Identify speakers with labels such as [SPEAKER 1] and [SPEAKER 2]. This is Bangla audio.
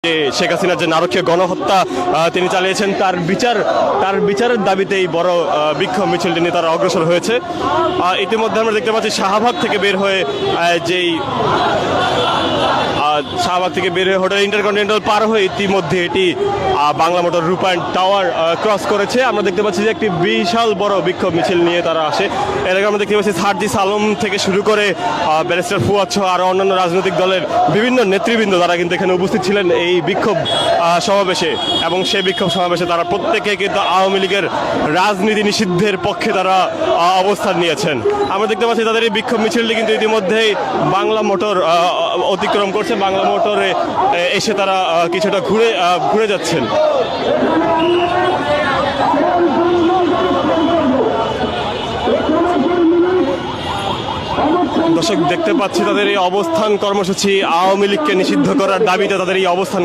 [SPEAKER 1] যে শেখ হাসিনার যে নারকীয় গণহত্যা তিনি চালিয়েছেন তার বিচারের দাবিতে এই বড় বিক্ষোভ মিছিলটি নিয়ে তারা অগ্রসর হয়েছে। ইতিমধ্যে আমরা দেখতে পাচ্ছি শাহবাগ থেকে বের হয়ে হোটেল ইন্টারকন্টিনেন্টাল পার হয়ে ইতিমধ্যে এটি বাংলা মোটর রূপায়ণ টাওয়ার ক্রস করেছে। আমরা দেখতে পাচ্ছি যে একটি বিশাল বড় বিক্ষোভ মিছিল নিয়ে তারা আসে। এর আগে আমরা দেখতে পাচ্ছি সার্জিস আলম থেকে শুরু করে ব্যারিস্টার ফুয়াদ সহ আরও অন্যান্য রাজনৈতিক দলের বিভিন্ন নেতৃবৃন্দ তারা কিন্তু এখানে উপস্থিত ছিলেন এই বিক্ষোভ সমাবেশে, এবং সেই বিক্ষোভ সমাবেশে তারা প্রত্যেকে কিন্তু আওয়ামী লীগের রাজনীতি নিষিদ্ধের পক্ষে তারা অবস্থান নিয়েছেন। আমরা দেখতে পাচ্ছি তাদের এই বিক্ষোভ মিছিলটি কিন্তু ইতিমধ্যেই বাংলা মোটর অতিক্রম করছে। বাংলা মোটরে এসে তারা কিছুটা ঘুরে যাচ্ছেন। দর্শক দেখতে পাচ্ছি তাদের এই অবস্থান কর্মসূচি আওয়ামী লীগকে নিষিদ্ধ করার দাবিতে তাদের এই অবস্থান